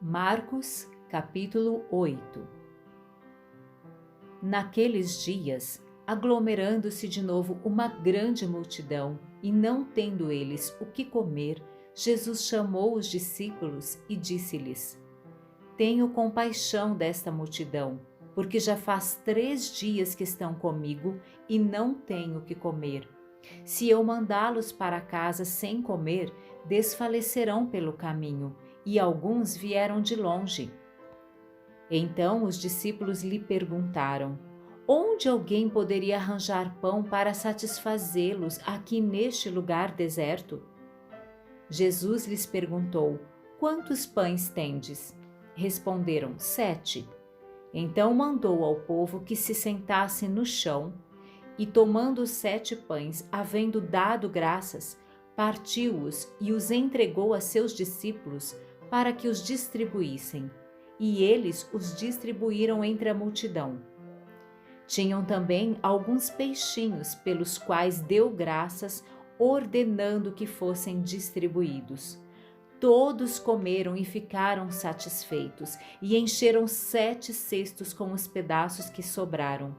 Marcos, capítulo 8. Naqueles dias, aglomerando-se de novo uma grande multidão, e não tendo eles o que comer, Jesus chamou os discípulos e disse-lhes: Tenho compaixão desta multidão, porque já faz 3 dias que estão comigo e não tenho o que comer. Se eu mandá-los para casa sem comer, desfalecerão pelo caminho, e alguns vieram de longe. Então os discípulos lhe perguntaram: Onde alguém poderia arranjar pão para satisfazê-los aqui neste lugar deserto? Jesus lhes perguntou: Quantos pães tendes? Responderam: 7. Então mandou ao povo que se sentasse no chão, e tomando os 7 pães, havendo dado graças, partiu-os e os entregou a seus discípulos para que os distribuíssem. E eles os distribuíram entre a multidão. Tinham também alguns peixinhos, pelos quais deu graças, ordenando que fossem distribuídos. Todos comeram e ficaram satisfeitos, e encheram 7 cestos com os pedaços que sobraram.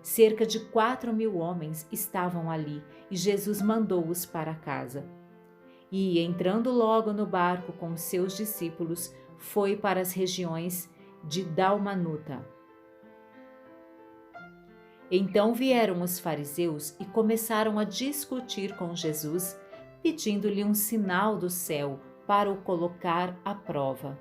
Cerca de 4.000 homens estavam ali, e Jesus mandou-os para casa. E, entrando logo no barco com os seus discípulos, foi para as regiões de Dalmanuta. Então vieram os fariseus e começaram a discutir com Jesus, pedindo-lhe um sinal do céu para o colocar à prova.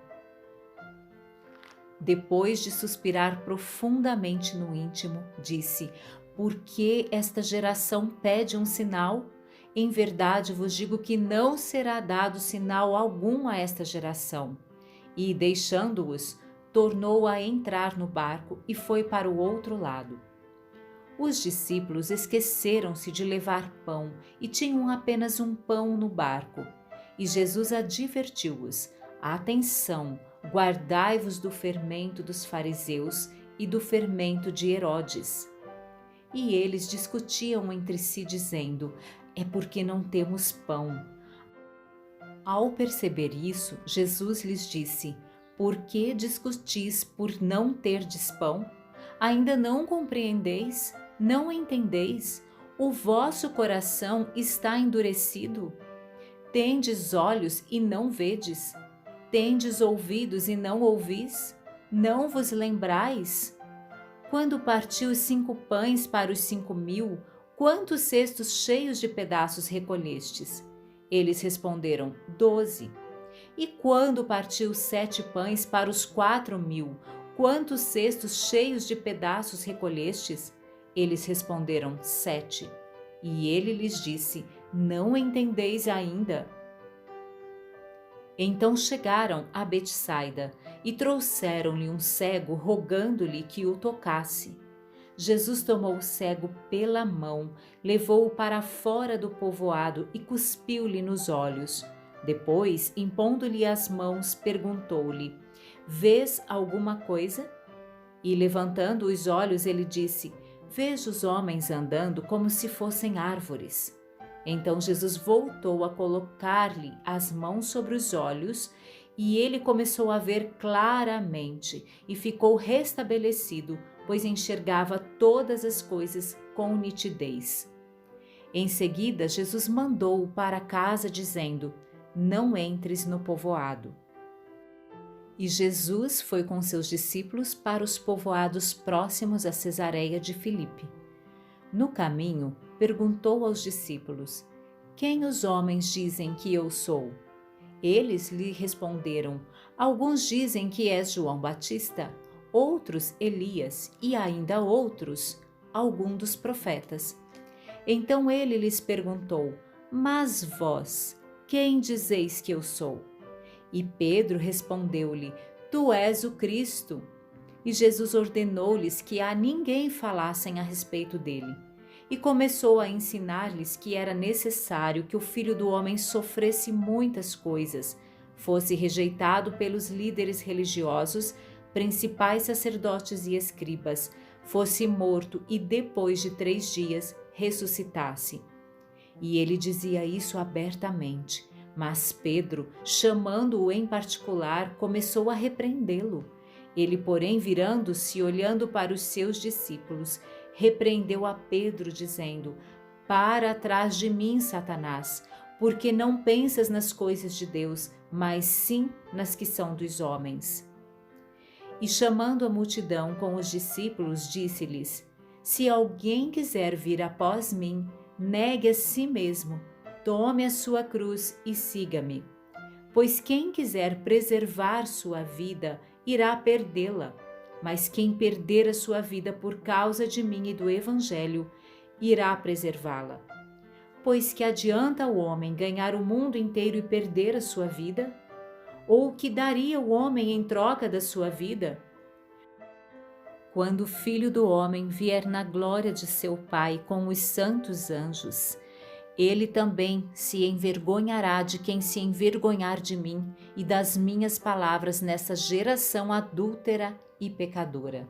Depois de suspirar profundamente no íntimo, disse: Por que esta geração pede um sinal? Em verdade vos digo que não será dado sinal algum a esta geração. E, deixando-os, tornou a entrar no barco e foi para o outro lado. Os discípulos esqueceram-se de levar pão e tinham apenas um pão no barco. E Jesus advertiu-os: Atenção, guardai-vos do fermento dos fariseus e do fermento de Herodes. E eles discutiam entre si, dizendo: É porque não temos pão. Ao perceber isso, Jesus lhes disse: Por que discutis por não terdes pão? Ainda não compreendeis? Não entendeis? O vosso coração está endurecido? Tendes olhos e não vedes? Tendes ouvidos e não ouvis? Não vos lembrais? Quando partiu os 5 pães para os 5.000, quantos cestos cheios de pedaços recolhestes? Eles responderam: 12. E quando partiu 7 pães para os 4.000, quantos cestos cheios de pedaços recolhestes? Eles responderam: 7. E ele lhes disse: Não entendeis ainda? Então chegaram a Betsaida e trouxeram-lhe um cego, rogando-lhe que o tocasse. Jesus tomou o cego pela mão, levou-o para fora do povoado e cuspiu-lhe nos olhos. Depois, impondo-lhe as mãos, perguntou-lhe: Vês alguma coisa? E levantando os olhos, ele disse: Vejo os homens andando como se fossem árvores. Então Jesus voltou a colocar-lhe as mãos sobre os olhos, e ele começou a ver claramente e ficou restabelecido, pois enxergava todas as coisas com nitidez. Em seguida, Jesus mandou-o para casa, dizendo: Não entres no povoado. E Jesus foi com seus discípulos para os povoados próximos a Cesareia de Filipe. No caminho, perguntou aos discípulos: Quem os homens dizem que eu sou? Eles lhe responderam: Alguns dizem que és João Batista, outros Elias e ainda outros, algum dos profetas. Então ele lhes perguntou: Mas vós, quem dizeis que eu sou? E Pedro respondeu-lhe: Tu és o Cristo. E Jesus ordenou-lhes que a ninguém falassem a respeito dele. E começou a ensinar-lhes que era necessário que o Filho do Homem sofresse muitas coisas, fosse rejeitado pelos líderes religiosos, principais sacerdotes e escribas, fosse morto e depois de 3 dias ressuscitasse. E ele dizia isso abertamente, Mas Pedro, chamando-o em particular, começou a repreendê-lo. Ele, porém, virando-se e olhando para os seus discípulos, repreendeu a Pedro, dizendo: Para atrás de mim, Satanás, porque não pensas nas coisas de Deus, mas sim nas que são dos homens. E chamando a multidão com os discípulos, disse-lhes: Se alguém quiser vir após mim, negue a si mesmo, tome a sua cruz e siga-me. Pois quem quiser preservar sua vida, irá perdê-la. Mas quem perder a sua vida por causa de mim e do Evangelho, irá preservá-la. Pois que adianta o homem ganhar o mundo inteiro e perder a sua vida? Ou o que daria o homem em troca da sua vida? Quando o Filho do Homem vier na glória de seu Pai com os santos anjos, ele também se envergonhará de quem se envergonhar de mim e das minhas palavras nessa geração adúltera e pecadora.